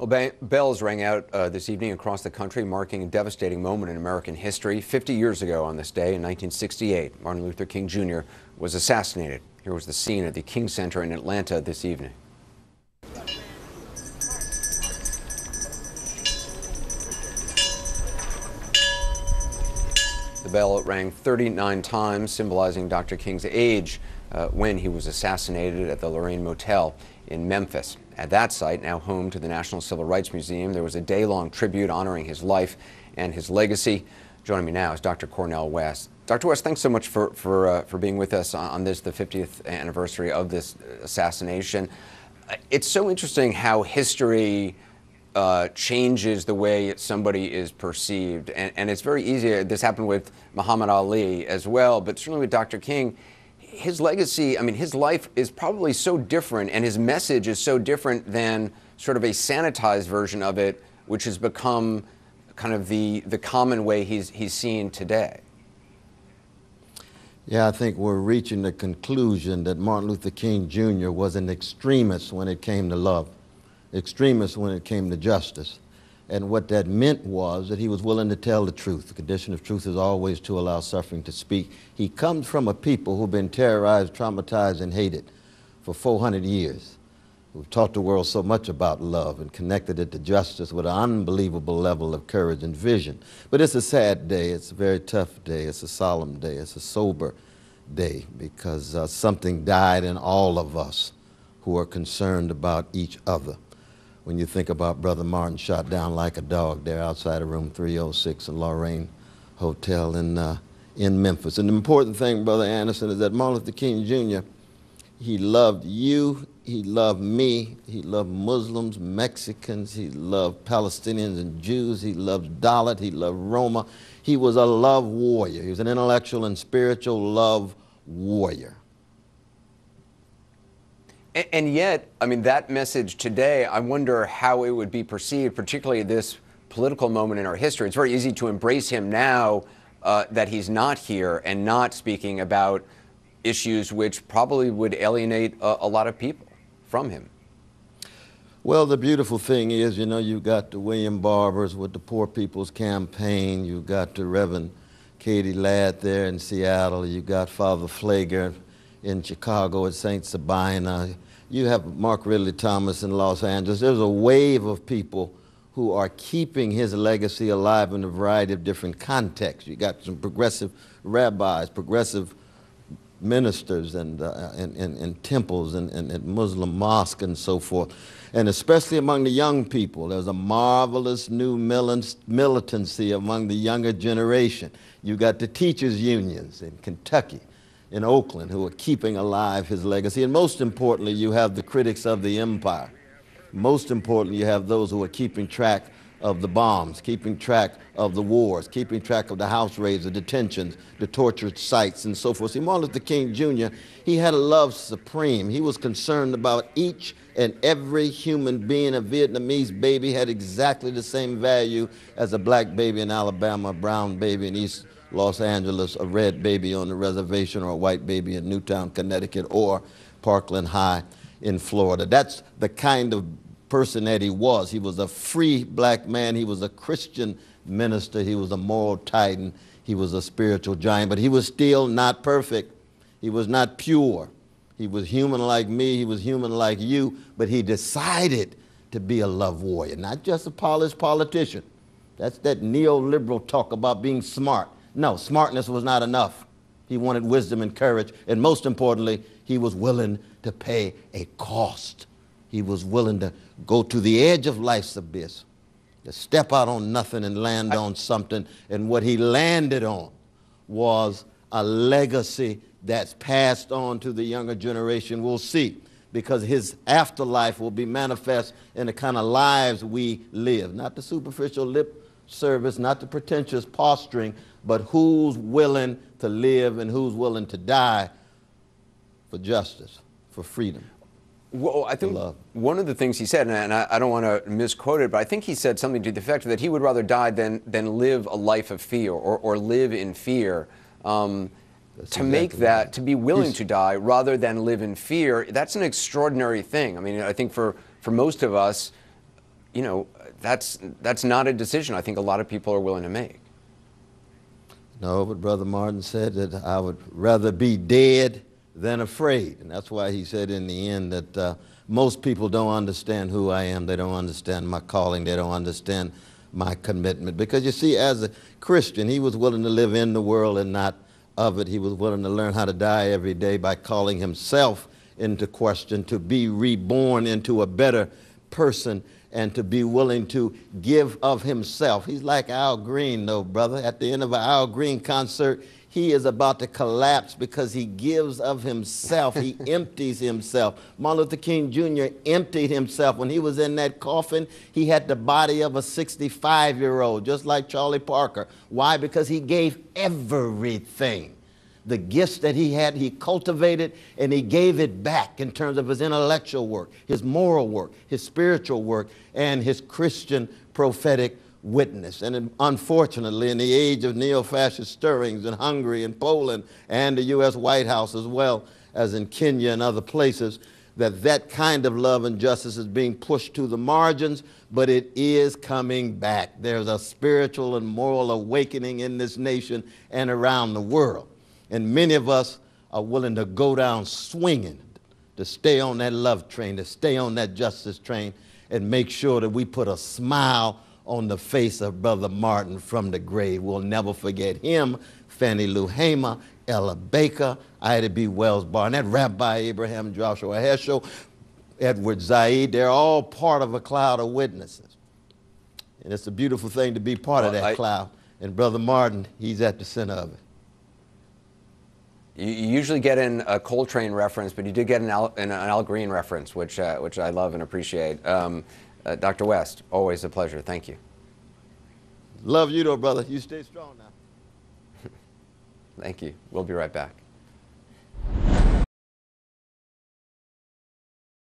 Well, bells rang out this evening across the country, marking a devastating moment in American history. 50 years ago on this day, in 1968, Martin Luther King Jr. was assassinated. Here was the scene at the King Center in Atlanta this evening. The bell rang 39 times, symbolizing Dr. King's age when he was assassinated at the Lorraine Motel in Memphis. At that site, now home to the National Civil Rights Museum, there was a day-long tribute honoring his life and his legacy. Joining me now is Dr. Cornel West. Dr. West, thanks so much for being with us on this, the 50th anniversary of this assassination. It's so interesting how history changes the way somebody is perceived. And it's very easy. This happened with Muhammad Ali as well, but certainly with Dr. King, his legacy, I mean, his life is probably so different and his message is so different than sort of a sanitized version of it, which has become kind of the common way he's seen today. Yeah, I think we're reaching the conclusion that Martin Luther King Jr. was an extremist when it came to love, extremist when it came to justice. And what that meant was that he was willing to tell the truth. The condition of truth is always to allow suffering to speak. He comes from a people who've been terrorized, traumatized, and hated for 400 years. We've taught the world so much about love and connected it to justice with an unbelievable level of courage and vision. But it's a sad day. It's a very tough day. It's a solemn day. It's a sober day because something died in all of us who are concerned about each other. When you think about Brother Martin shot down like a dog there outside of room 306 in Lorraine Hotel in Memphis. And the important thing, Brother Anderson, is that Martin Luther King Jr., he loved you, he loved me, he loved Muslims, Mexicans, he loved Palestinians and Jews, he loved Dalit, he loved Roma. He was a love warrior. He was an intellectual and spiritual love warrior. And yet, I mean, that message today, I wonder how it would be perceived, particularly at this political moment in our history. It's very easy to embrace him now that he's not here and not speaking about issues which probably would alienate a lot of people from him. Well, the beautiful thing is, you know, you've got the William Barbers with the Poor People's Campaign. You've got the Reverend Katie Ladd there in Seattle. You've got Father Pfleger in Chicago at St. Sabina. You have Mark Ridley Thomas in Los Angeles. There's a wave of people who are keeping his legacy alive in a variety of different contexts. You got some progressive rabbis, progressive ministers and temples and Muslim mosques and so forth. And especially among the young people, there's a marvelous new militancy among the younger generation. You got the teachers' unions in Kentucky, in Oakland, who are keeping alive his legacy. And most importantly, you have the critics of the empire. Most importantly, you have those who are keeping track of the bombs, keeping track of the wars, keeping track of the house raids, the detentions, the tortured sites, and so forth. See, Martin Luther King Jr., he had a love supreme. He was concerned about each and every human being. A Vietnamese baby had exactly the same value as a black baby in Alabama, a brown baby in East Los Angeles, a red baby on the reservation, or a white baby in Newtown, Connecticut, or Parkland High in Florida. That's the kind of person that he was. He was a free black man. He was a Christian minister. He was a moral titan. He was a spiritual giant, but he was still not perfect. He was not pure. He was human like me. He was human like you, but he decided to be a love warrior, not just a polished politician. That's that neoliberal talk about being smart. No, smartness was not enough. He wanted wisdom and courage, and most importantly, he was willing to pay a cost. He was willing to go to the edge of life's abyss, to step out on nothing and land on something, and what he landed on was a legacy that's passed on to the younger generation. We'll see, because his afterlife will be manifest in the kind of lives we live, not the superficial lip service, not the pretentious posturing, but who's willing to live and who's willing to die for justice, for freedom. Well, I think one of the things he said, and I don't want to misquote it, but I think he said something to the effect that he would rather die than live a life of fear or live in fear. To make that, to be willing to die rather than live in fear, that's an extraordinary thing. I mean, I think for most of us, you know, that's not a decision I think a lot of people are willing to make. No, but Brother Martin said that I would rather be dead than afraid. And that's why he said in the end that most people don't understand who I am. They don't understand my calling. They don't understand my commitment. Because you see, as a Christian, he was willing to live in the world and not of it. He was willing to learn how to die every day by calling himself into question, to be reborn into a better person, and to be willing to give of himself. He's like Al Green, though, brother. At the end of an Al Green concert, he is about to collapse because he gives of himself. He empties himself. Martin Luther King Jr. emptied himself. When he was in that coffin, he had the body of a 65-year-old, just like Charlie Parker. Why? Because he gave everything. The gifts that he had, he cultivated, and he gave it back in terms of his intellectual work, his moral work, his spiritual work, and his Christian prophetic witness. And unfortunately, in the age of neo-fascist stirrings in Hungary and Poland and the U.S. White House, as well as in Kenya and other places, that kind of love and justice is being pushed to the margins, but it is coming back. There's a spiritual and moral awakening in this nation and around the world. And many of us are willing to go down swinging, to stay on that love train, to stay on that justice train, and make sure that we put a smile on the face of Brother Martin from the grave. We'll never forget him, Fannie Lou Hamer, Ella Baker, Ida B. Wells Barnett, Rabbi Abraham Joshua Heschel, Edward Zaid. They're all part of a cloud of witnesses. And it's a beautiful thing to be part of that cloud. And Brother Martin, he's at the center of it. You usually get in a Coltrane reference, but you did get an Al Green reference, which I love and appreciate. Dr. West, always a pleasure. Thank you. Love you, though, brother. You stay strong now. Thank you. We'll be right back.